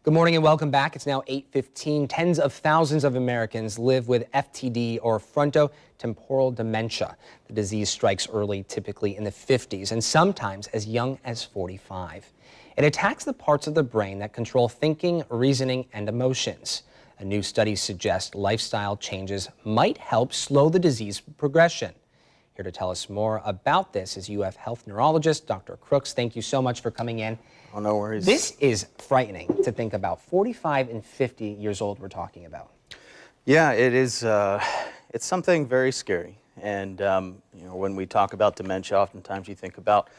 Good morning and welcome back. It's now 8:15. Tens of thousands of Americans live with FTD or frontotemporal dementia. The disease strikes early, typically in the 50s, and sometimes as young as 45. It attacks the parts of the brain that control thinking, reasoning, and emotions. A new study suggests lifestyle changes might help slow the disease progression. Here to tell us more about this is UF health neurologist Dr. Crooks. Thank you so much for coming in. Oh, no worries. This is frightening to think about. 45 and 50 years old we're talking about. Yeah, it is. It's something very scary. And, when we talk about dementia, oftentimes you think about,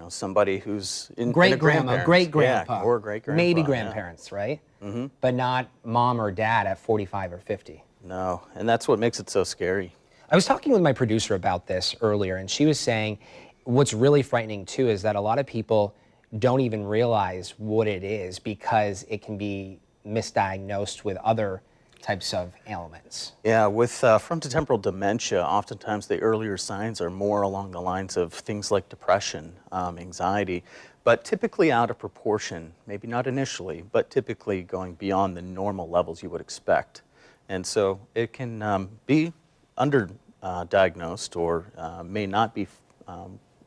somebody who's in Great-grandma, great-grandpa. Yeah, or great-grandpa. Maybe grandparents, yeah. Right? Mm-hmm. But not mom or dad at 45 or 50. No, and that's what makes it so scary. I was talking with my producer about this earlier, and she was saying what's really frightening, too, is that a lot of people don't even realize what it is because it can be misdiagnosed with other types of ailments. Yeah, with frontotemporal dementia, oftentimes the earlier signs are more along the lines of things like depression, anxiety, but typically out of proportion, maybe not initially, but typically going beyond the normal levels you would expect. And so it can be underdiagnosed or may not be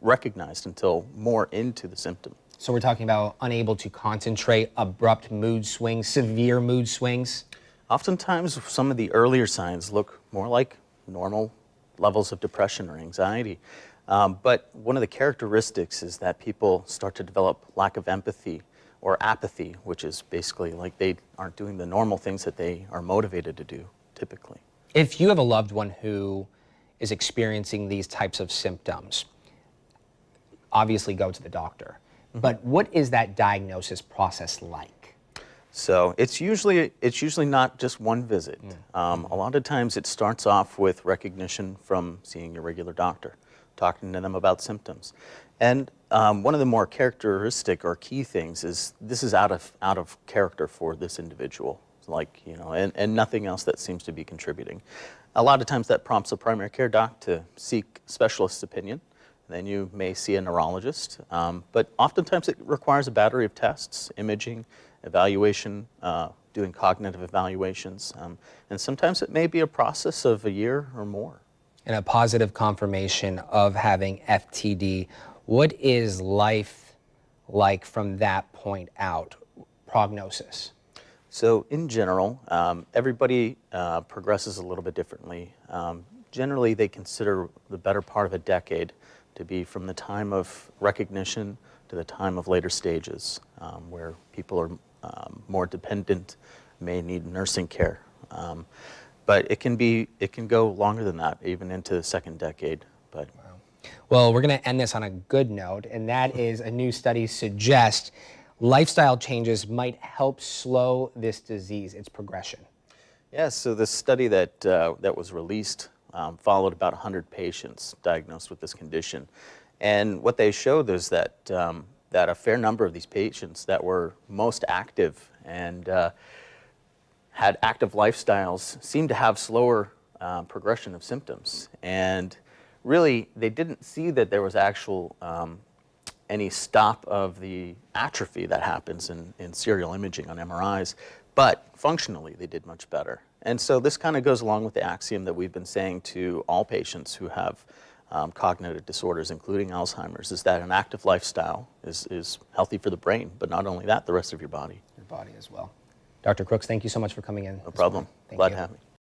recognized until more into the symptom. So we're talking about unable to concentrate, abrupt mood swings, severe mood swings? Oftentimes, some of the earlier signs look more like normal levels of depression or anxiety. But one of the characteristics is that people start to develop lack of empathy or apathy, which is basically like they aren't doing the normal things that they are motivated to do, typically. If you have a loved one who is experiencing these types of symptoms, obviously go to the doctor. But what is that diagnosis process like? So it's usually not just one visit. A lot of times it starts off with recognition from seeing your regular doctor, talking to them about symptoms. And one of the more characteristic or key things is this is out of character for this individual, and nothing else that seems to be contributing. A lot of times that prompts a primary care doc to seek specialist's opinion. Then you may see a neurologist, but oftentimes it requires a battery of tests, imaging, evaluation, doing cognitive evaluations, and sometimes it may be a process of a year or more. And a positive confirmation of having FTD, what is life like from that point out, prognosis? So in general, everybody progresses a little bit differently. Generally, they consider the better part of a decade to be from the time of recognition to the time of later stages, where people are more dependent, may need nursing care. But it can go longer than that, even into the second decade. But wow. Well, we're going to end this on a good note, and that is a new study suggests lifestyle changes might help slow this disease, its progression. Yeah, so this study that was released followed about 100 patients diagnosed with this condition. And what they showed is that a fair number of these patients that were most active and had active lifestyles seemed to have slower progression of symptoms. And really, they didn't see that there was any stop of the atrophy that happens in serial imaging on MRIs, but functionally they did much better. And so this kind of goes along with the axiom that we've been saying to all patients who have cognitive disorders, including Alzheimer's, is that an active lifestyle is healthy for the brain, but not only that, the rest of your body. Your body as well. Dr. Crooks, thank you so much for coming in. No problem. Glad to have me.